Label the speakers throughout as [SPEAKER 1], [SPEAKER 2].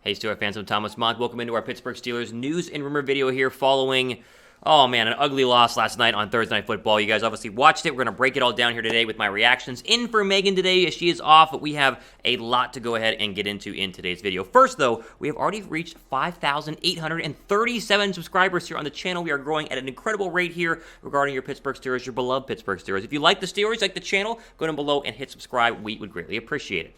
[SPEAKER 1] Hey Steelers fans, I'm Thomas Mott. Welcome into our Pittsburgh Steelers news and rumor video here following, an ugly loss last night on Thursday Night Football. You guys obviously watched it. We're going to break it all down here today with my reactions. In for Megan today as she is off, but we have a lot to go ahead and get into in today's video. First, though, we have already reached 5,837 subscribers here on the channel. We are growing at an incredible rate here regarding your Pittsburgh Steelers, your beloved Pittsburgh Steelers. If you like the Steelers, like the channel, go down below and hit subscribe. We would greatly appreciate it.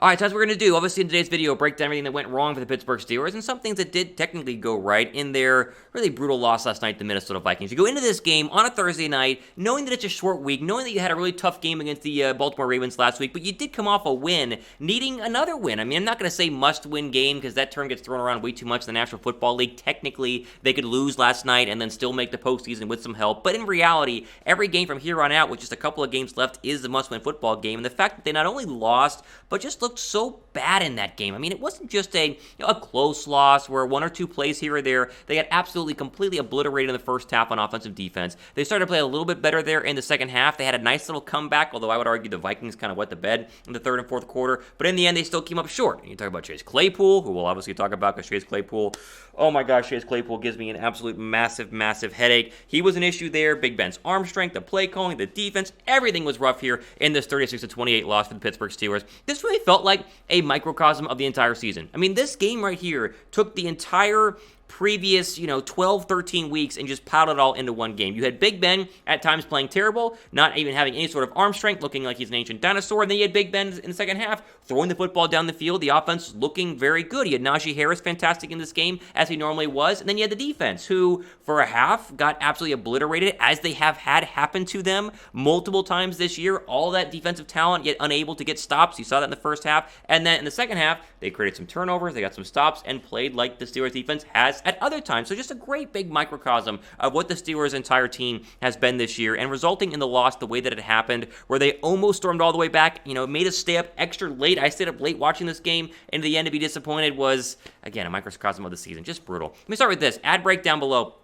[SPEAKER 1] All right, so that's what we're going to do. Obviously, in today's video, break down everything that went wrong for the Pittsburgh Steelers and some things that did technically go right in their really brutal loss last night to the Minnesota Vikings. You go into this game on a Thursday night, knowing that it's a short week, knowing that you had a really tough game against the Baltimore Ravens last week, but you did come off a win, needing another win. I mean, I'm not going to say must-win game because that term gets thrown around way too much in the National Football League. Technically, they could lose last night and then still make the postseason with some help, but in reality, every game from here on out, with just a couple of games left, is the must-win football game, and the fact that they not only lost, but just looked so bad in that game. I mean, it wasn't just a close loss where one or two plays here or there. They got absolutely, completely obliterated in the first half on offensive defense. They started to play a little bit better there in the second half. They had a nice little comeback, although I would argue the Vikings kind of wet the bed in the third and fourth quarter. But in the end, they still came up short. And you talk about Chase Claypool, who we'll obviously talk about because Chase Claypool, oh my gosh, Chase Claypool gives me an absolute massive, massive headache. He was an issue there. Big Ben's arm strength, the play calling, the defense, everything was rough here in this 36-28 loss for the Pittsburgh Steelers. This really felt like a microcosm of the entire season. I mean, this game right here took the entire previous, 12, 13 weeks and just piled it all into one game. You had Big Ben at times playing terrible, not even having any sort of arm strength, looking like he's an ancient dinosaur, and then you had Big Ben in the second half throwing the football down the field. The offense looking very good. You had Najee Harris fantastic in this game, as he normally was, and then you had the defense, who for a half got absolutely obliterated, as they have had happen to them multiple times this year. All that defensive talent, yet unable to get stops. You saw that in the first half, and then in the second half, they created some turnovers, they got some stops, and played like the Steelers defense has at other times. So just a great big microcosm of what the Steelers' entire team has been this year, and resulting in the loss the way that it happened, where they almost stormed all the way back, made us stay up extra late. I stayed up late watching this game, and in the end to be disappointed was, again, a microcosm of the season. Just brutal. Let me start with this. Ad break down below.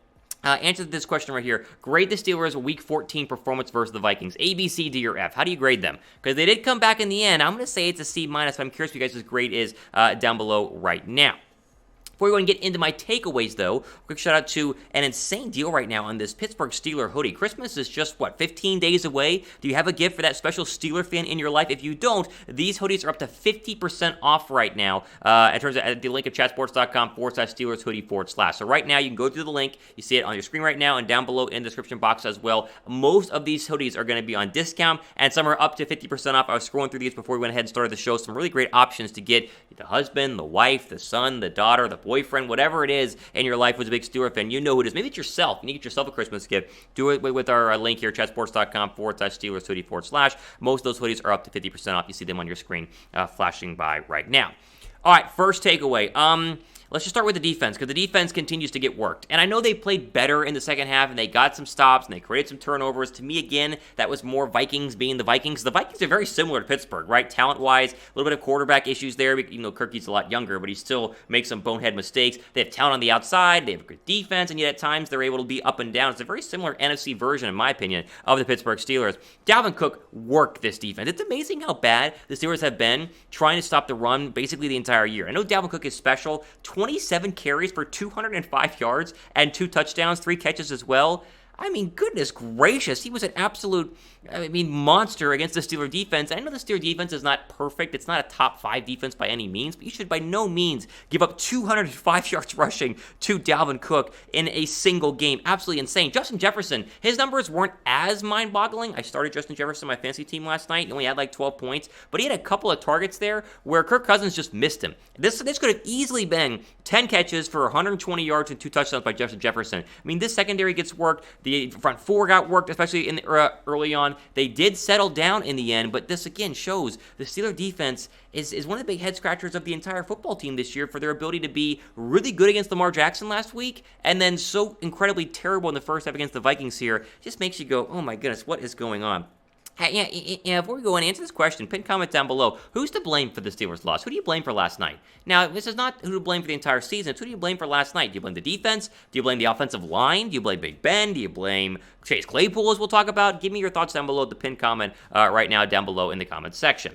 [SPEAKER 1] Answer this question right here. Grade the Steelers' Week 14 performance versus the Vikings. A, B, C, D, or F. How do you grade them? Because they did come back in the end. I'm going to say it's a C-, but I'm curious what you guys' grade is down below right now. Before we go and get into my takeaways, though, quick shout out to an insane deal right now on this Pittsburgh Steeler hoodie. Christmas is just, 15 days away? Do you have a gift for that special Steeler fan in your life? If you don't, these hoodies are up to 50% off right now in terms of at the link of chatsports.com/Steelers hoodie /. So right now, you can go to the link. You see it on your screen right now and down below in the description box as well. Most of these hoodies are going to be on discount, and some are up to 50% off. I was scrolling through these before we went ahead and started the show. Some really great options to get the husband, the wife, the son, the daughter, the boyfriend, whatever it is in your life was a big Steeler fan. You know who it is. Maybe it's yourself. You need to get yourself a Christmas gift. Do it with our link here, chatsports.com/Steelers hoodie /. Most of those hoodies are up to 50% off. You see them on your screen flashing by right now. All right, first takeaway. Let's just start with the defense, because the defense continues to get worked. And I know they played better in the second half, and they got some stops, and they created some turnovers. To me, again, that was more Vikings being the Vikings. The Vikings are very similar to Pittsburgh, right? Talent-wise, a little bit of quarterback issues there. Kirky's a lot younger, but he still makes some bonehead mistakes. They have talent on the outside. They have a good defense, and yet at times they're able to be up and down. It's a very similar NFC version, in my opinion, of the Pittsburgh Steelers. Dalvin Cook worked this defense. It's amazing how bad the Steelers have been trying to stop the run basically the entire year. I know Dalvin Cook is special. 27 carries for 205 yards and 2 touchdowns, 3 catches as well. I mean, goodness gracious, he was an absolute, monster against the Steeler defense. I know the Steeler defense is not perfect. It's not a top 5 defense by any means, but you should by no means give up 205 yards rushing to Dalvin Cook in a single game. Absolutely insane. Justin Jefferson, his numbers weren't as mind-boggling. I started Justin Jefferson on my fantasy team last night. He only had 12 points, but he had a couple of targets there where Kirk Cousins just missed him. This could have easily been 10 catches for 120 yards and 2 touchdowns by Justin Jefferson. This secondary gets worked. The front four got worked, especially in early on. They did settle down in the end, but this again shows the Steeler defense is one of the big head scratchers of the entire football team this year for their ability to be really good against Lamar Jackson last week and then so incredibly terrible in the first half against the Vikings here. Just makes you go, oh my goodness, what is going on? Yeah, before we go and answer this question, pin comment down below. Who's to blame for the Steelers' loss? Who do you blame for last night? Now, this is not who to blame for the entire season. It's who do you blame for last night? Do you blame the defense? Do you blame the offensive line? Do you blame Big Ben? Do you blame Chase Claypool, as we'll talk about? Give me your thoughts down below at the pin comment right now down below in the comments section.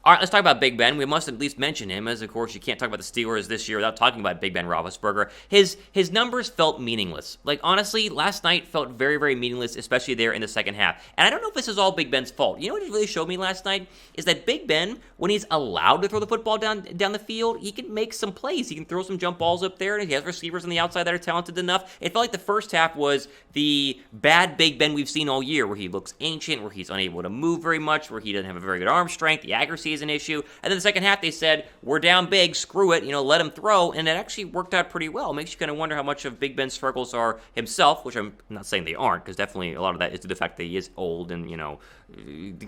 [SPEAKER 1] All right, let's talk about Big Ben. We must at least mention him, as of course you can't talk about the Steelers this year without talking about Big Ben Roethlisberger. His numbers felt meaningless. Like, honestly, last night felt very, very meaningless, especially there in the second half. And I don't know if this is all Big Ben's fault. You know what it really showed me last night? Is that Big Ben, when he's allowed to throw the football down the field, he can make some plays. He can throw some jump balls up there, and he has receivers on the outside that are talented enough. It felt like the first half was the bad Big Ben we've seen all year, where he looks ancient, where he's unable to move very much, where he doesn't have a very good arm strength, the accuracy is an issue. And then the second half, they said, we're down big, screw it, let him throw, and it actually worked out pretty well. It makes you kind of wonder how much of Big Ben's struggles are himself, which I'm not saying they aren't, because definitely a lot of that is due to the fact that he is old and,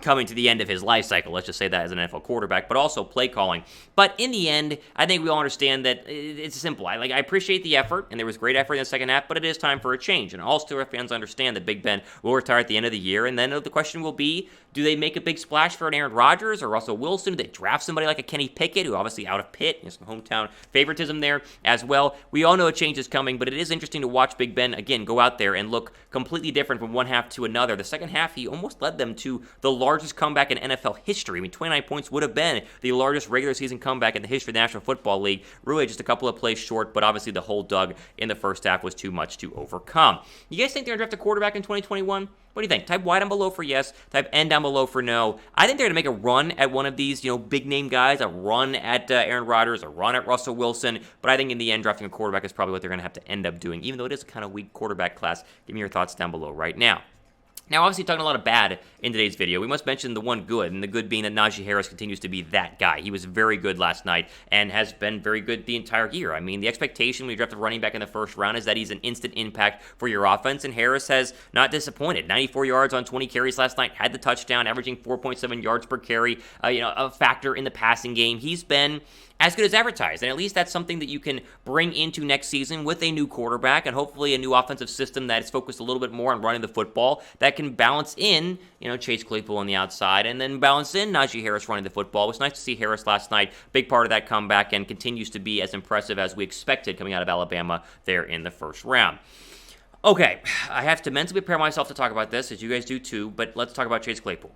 [SPEAKER 1] coming to the end of his life cycle, let's just say that as an NFL quarterback, but also play calling. But in the end, I think we all understand that it's simple. I appreciate the effort, and there was great effort in the second half, but it is time for a change. And all Steelers fans understand that Big Ben will retire at the end of the year, and then the question will be, do they make a big splash for an Aaron Rodgers or Russell Wilson? Do they draft somebody like a Kenny Pickett, who obviously out of Pitt, some hometown favoritism there as well? We all know a change is coming, but it is interesting to watch Big Ben, again, go out there and look completely different from one half to another. The second half, he almost led them to the largest comeback in NFL history. I mean, 29 points would have been the largest regular season comeback in the history of the National Football League. Really just a couple of plays short, but obviously the whole dug in the first half was too much to overcome. You guys think they're going to draft a quarterback in 2021? What do you think? Type Y down below for yes. Type N down below for no. I think they're going to make a run at one of these, big-name guys, a run at Aaron Rodgers, a run at Russell Wilson. But I think in the end, drafting a quarterback is probably what they're going to have to end up doing, even though it is a kind of weak quarterback class. Give me your thoughts down below right now. Now, obviously, talking a lot of bad in today's video, we must mention the one good, and the good being that Najee Harris continues to be that guy. He was very good last night and has been very good the entire year. I mean, the expectation when you draft a running back in the first round is that he's an instant impact for your offense, and Harris has not disappointed. 94 yards on 20 carries last night, had the touchdown, averaging 4.7 yards per carry, a factor in the passing game. He's been as good as advertised, and at least that's something that you can bring into next season with a new quarterback and hopefully a new offensive system that is focused a little bit more on running the football that can balance in, Chase Claypool on the outside and then balance in Najee Harris running the football. It was nice to see Harris last night, big part of that comeback, and continues to be as impressive as we expected coming out of Alabama there in the first round. Okay, I have to mentally prepare myself to talk about this, as you guys do too, but let's talk about Chase Claypool.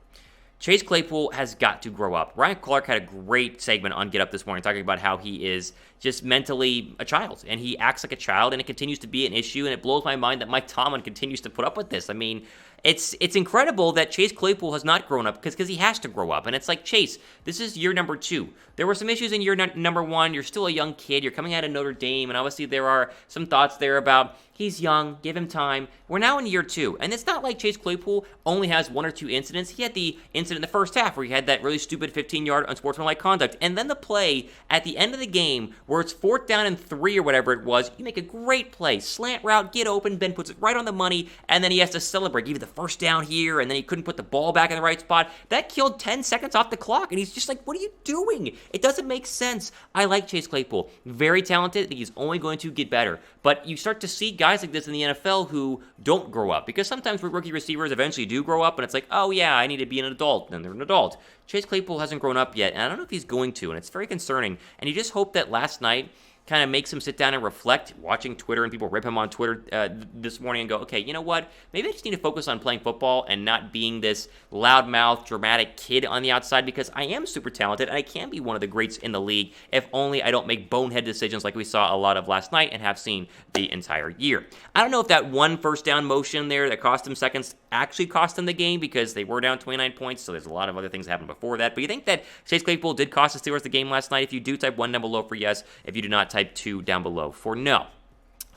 [SPEAKER 1] Chase Claypool has got to grow up. Ryan Clark had a great segment on Get Up this morning talking about how he is just mentally a child, and he acts like a child, and it continues to be an issue, and it blows my mind that Mike Tomlin continues to put up with this. I mean, it's incredible that Chase Claypool has not grown up because he has to grow up. And it's like, Chase, this is year number 2. There were some issues in year number 1. You're still a young kid. You're coming out of Notre Dame. And obviously there are some thoughts there about he's young, give him time. We're now in year 2. And it's not like Chase Claypool only has 1 or 2 incidents. He had the incident in the first half where he had that really stupid 15-yard unsportsmanlike conduct. And then the play at the end of the game where it's 4th down and 3 or whatever it was, you make a great play. Slant route, get open. Ben puts it right on the money. And then he has to celebrate. Give you the first down here, and then he couldn't put the ball back in the right spot. That killed 10 seconds off the clock, and he's just like, what are you doing? It doesn't make sense. I like Chase Claypool. Very talented. I think he's only going to get better. But you start to see guys like this in the NFL who don't grow up, because sometimes rookie receivers eventually do grow up, and it's like, oh yeah, I need to be an adult, and they're an adult. Chase Claypool hasn't grown up yet, and I don't know if he's going to, and it's very concerning. And you just hope that last night kind of makes him sit down and reflect, watching Twitter, and people rip him on Twitter this morning and go, okay, you know what? Maybe I just need to focus on playing football and not being this loudmouth, dramatic kid on the outside, because I am super talented and I can be one of the greats in the league if only I don't make bonehead decisions like we saw a lot of last night and have seen the entire year. I don't know if that one first down motion there that cost him seconds actually cost them the game, because they were down 29 points, so there's a lot of other things that happened before that. But you think that Chase Claypool did cost the Steelers the game last night? If you do, type 1 down below for yes. If you do not, type 2 down below for no.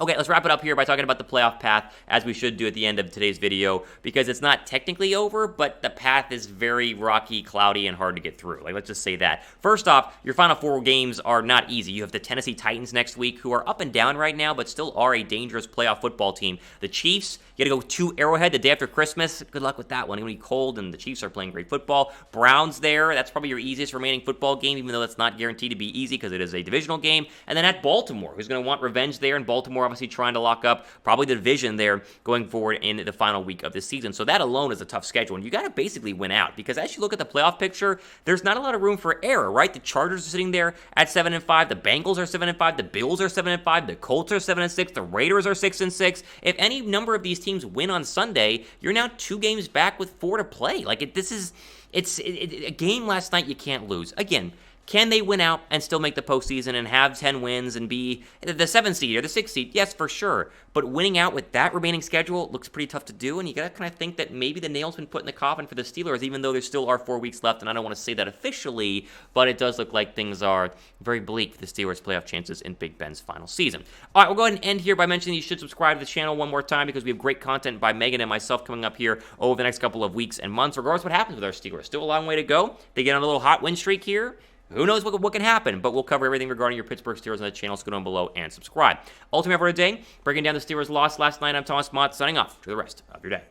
[SPEAKER 1] Okay, let's wrap it up here by talking about the playoff path, as we should do at the end of today's video, because it's not technically over, but the path is very rocky, cloudy, and hard to get through. Like, let's just say that. First off, your final 4 games are not easy. You have the Tennessee Titans next week, who are up and down right now, but still are a dangerous playoff football team. The Chiefs, you got to go to Arrowhead the day after Christmas. Good luck with that one. It's going to be cold, and the Chiefs are playing great football. Browns there, that's probably your easiest remaining football game, even though that's not guaranteed to be easy because it is a divisional game. And then at Baltimore, who's going to want revenge there in Baltimore obviously trying to lock up probably the division there going forward in the final week of the season. So that alone is a tough schedule, and you got to basically win out, because as you look at the playoff picture, there's not a lot of room for error, right? The Chargers are sitting there at 7-5, the Bengals are 7-5, the Bills are 7-5, the Colts are 7-6, the Raiders are 6-6. If any number of these teams win on Sunday, you're now 2 games back with 4 to play. Like, it's a game last night you can't lose. Again, can they win out and still make the postseason and have 10 wins and be the 7th seed or the 6th seed? Yes, for sure. But winning out with that remaining schedule looks pretty tough to do, and you got to kind of think that maybe the nail's been put in the coffin for the Steelers, even though there still are 4 weeks left, and I don't want to say that officially, but it does look like things are very bleak for the Steelers' playoff chances in Big Ben's final season. All right, we'll go ahead and end here by mentioning you should subscribe to the channel one more time, because we have great content by Megan and myself coming up here over the next couple of weeks and months, regardless of what happens with our Steelers. Still a long way to go. They get on a little hot win streak here. Who knows what can happen, but we'll cover everything regarding your Pittsburgh Steelers on the channel, so go down below and subscribe. Ultimate for today, breaking down the Steelers' loss last night. I'm Thomas Mott, signing off. To the rest of your day.